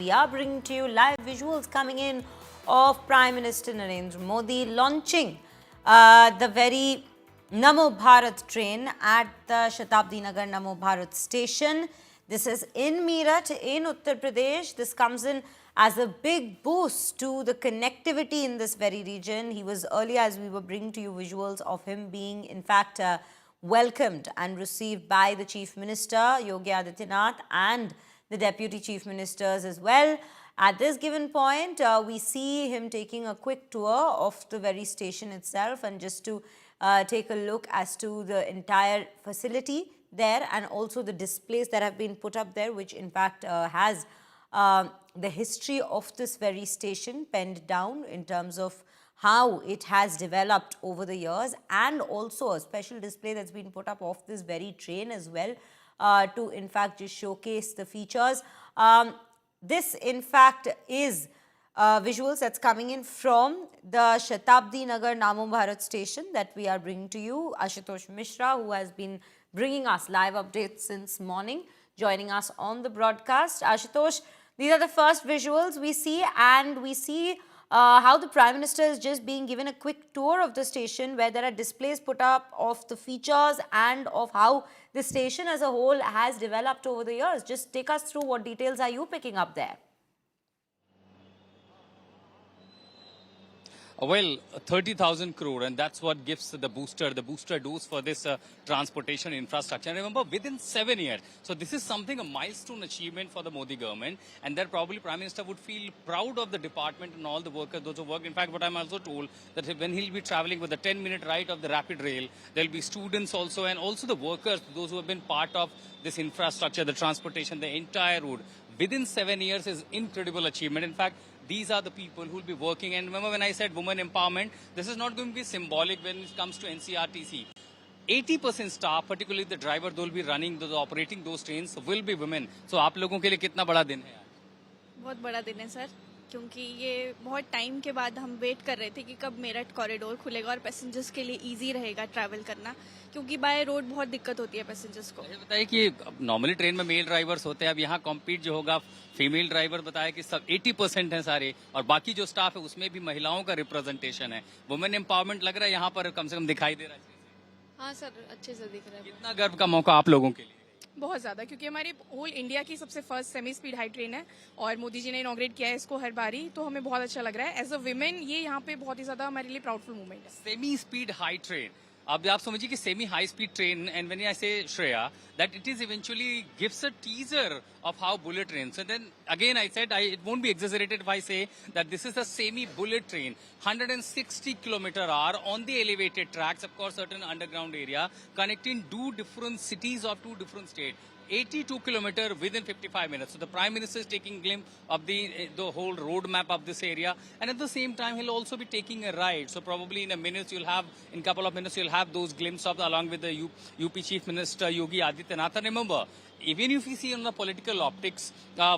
We are bringing to you live visuals coming in of Prime Minister Narendra Modi launching the very Namo Bharat train at the Shatabdi Nagar Namo Bharat station. This is in Meerut in Uttar Pradesh. This comes in as a big boost to the connectivity in this very region. He was earlier, as we were bringing to you visuals of him being in fact welcomed and received by the Chief Minister Yogi Adityanath and the Deputy Chief Ministers as well. At this given point, we see him taking a quick tour of the very station itself and just to take a look as to the entire facility there and also the displays that have been put up there, which in fact has the history of this very station penned down in terms of how it has developed over the years, and also a special display that's been put up of this very train as well to in fact just showcase the features. This in fact is visuals that's coming in from the Shatabdi Nagar Namo Bharat station that we are bringing to you. Ashutosh Mishra, who has been bringing us live updates since morning, joining us on the broadcast. Ashutosh, these are the first visuals we see, and we see how the Prime Minister is just being given a quick tour of the station where there are displays put up of the features and of how the station as a whole has developed over the years. Just take us through what details are you picking up there? Well, 30,000 crore, and that's what gives the booster dose for this transportation infrastructure. And remember, within 7 years. So this is something, a milestone achievement for the Modi government, and that probably Prime Minister would feel proud of the department and all the workers, those who work. In fact, what I'm also told, that when he'll be traveling with a 10-minute ride of the rapid rail, there'll be students also, and also the workers, those who have been part of this infrastructure, the transportation, the entire route. Within 7 years is incredible achievement. In fact, these are the people who will be working. And remember when I said women empowerment, this is not going to be symbolic when it comes to NCRTC. 80% staff, particularly the driver, those will be running, those operating those trains, will be women. So आप लोगों के लिए कितना बड़ा दिन है? बहुत बड़ा दिन है सर, क्योंकि ये बहुत टाइम के बाद हम वेट कर रहे थे कि कब मेरठ कॉरिडोर खुलेगा और पैसेंजर्स के लिए इजी रहेगा ट्रैवल करना, क्योंकि बाय रोड बहुत दिक्कत होती है पैसेंजर्स को। बताइए कि नॉर्मली ट्रेन में मेल ड्राइवर्स होते हैं, अब यहाँ कॉम्पीट जो होगा फीमेल ड्राइवर बताया कि सब 80% है सारे, और बाकी जो स्टाफ है उसमें भी महिलाओं का रिप्रेजेंटेशन है। वुमेन एम्पावरमेंट लग रहा है यहाँ पर कम से कम दिखाई दे रहा है। हाँ सर, अच्छे से दिख रहा है। कितना गर्व का मौका आप लोगों के लिए? बहुत ज्यादा, क्योंकि हमारी होल इंडिया की सबसे first semi speed high train है और मोदी जी ने इनॉग्रेट किया है इसको हर बारी, तो हमें बहुत अच्छा लग रहा है। एज अ विमेन ये यहाँ पे बहुत ही ज्यादा हमारे लिए प्राउडफुल मोमेंट है। सेमी स्पीड हाई ट्रेन, अब आप समझिए कि semi high speed train, and when I से Shreya that it is eventually gives a teaser of how bullet trains. And then again I said it won't be exaggerated if I say that this is a semi bullet train, 160 km/h on the elevated tracks, of course certain underground area, connecting two different cities of two different states. 82 kilometers within 55 minutes. So the Prime Minister is taking a glimpse of the whole roadmap of this area, and at the same time he'll also be taking a ride. So probably in a couple of minutes you'll have those glimpses of along with the UP Chief Minister Yogi Adityanath. And remember, even if you see on the political optics,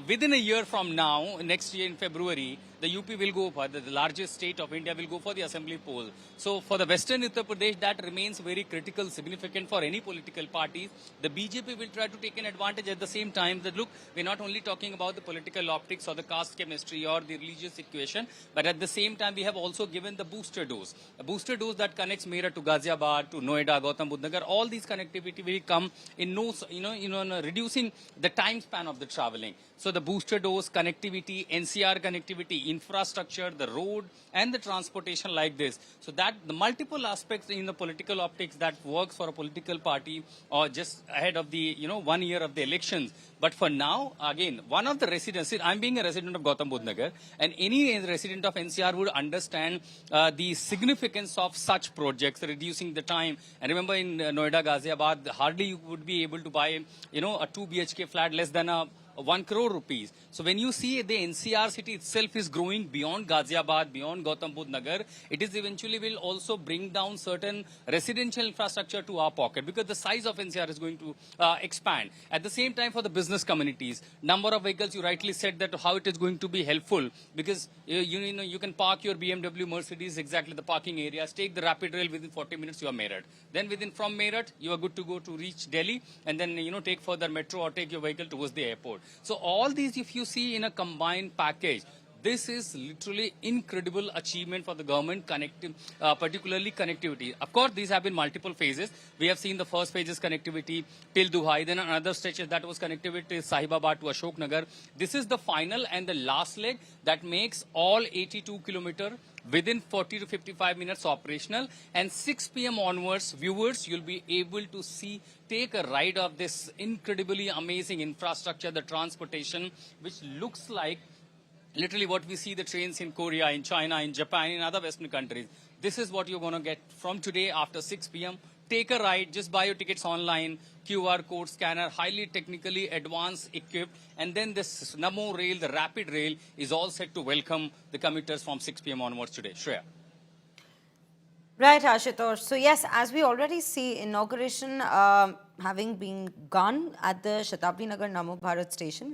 within a year from now, next year in February, the UP will go for the largest state of India will go for the assembly poll. So for the Western Uttar Pradesh, that remains very critical, significant for any political parties. The BJP will try to take an advantage at the same time that look, we're not only talking about the political optics or the caste chemistry or the religious equation, but at the same time we have also given the booster dose. A booster dose that connects Meerut to Ghaziabad, to Noida, Gautam Budh Nagar. All these connectivity will come in reducing the time span of the traveling. So the booster dose, connectivity, NCR connectivity, infrastructure, the road and the transportation like this. So that the multiple aspects in the political optics that works for a political party or just ahead of the, 1 year of the elections. But for now, again, one of the residents, I'm being a resident of Gautam Budh Nagar, and any resident of NCR would understand the significance of such projects, reducing the time. And remember in Noida, Ghaziabad, hardly you would be able to buy, a 2 BHK flat less than 1 crore rupees. So when you see the NCR city itself is growing beyond Ghaziabad, beyond Gautam Budh Nagar, it is eventually will also bring down certain residential infrastructure to our pocket, because the size of NCR is going to expand. At the same time, for the business communities, number of vehicles, you rightly said that how it is going to be helpful, because you can park your BMW, Mercedes, exactly the parking areas, take the rapid rail, within 40 minutes you are Meerut. Then from Meerut, you are good to go to reach Delhi, and then take further metro or take your vehicle towards the airport. So all these, if you see in a combined package, this is literally incredible achievement for the government, particularly connectivity. Of course, these have been multiple phases. We have seen the first phase is connectivity till Duhai, then another stretch that was connectivity to Sahibabad to Ashoknagar. This is the final and the last leg that makes all 82 kilometer within 40 to 55 minutes operational, and 6 p.m. onwards, viewers, you'll be able to take a ride of this incredibly amazing infrastructure, the transportation, which looks like literally what we see the trains in Korea, in China, in Japan, in other Western countries. This is what you're going to get from today after 6 p.m. Take a ride, just buy your tickets online, QR code scanner, highly technically advanced equipped, and then this Namo rail, the rapid rail, is all set to welcome the commuters from 6 p.m. onwards today. Shreya. Right, Ashutosh. So yes, as we already see, inauguration having been gone at the Shatabdi Nagar Namo Bharat station.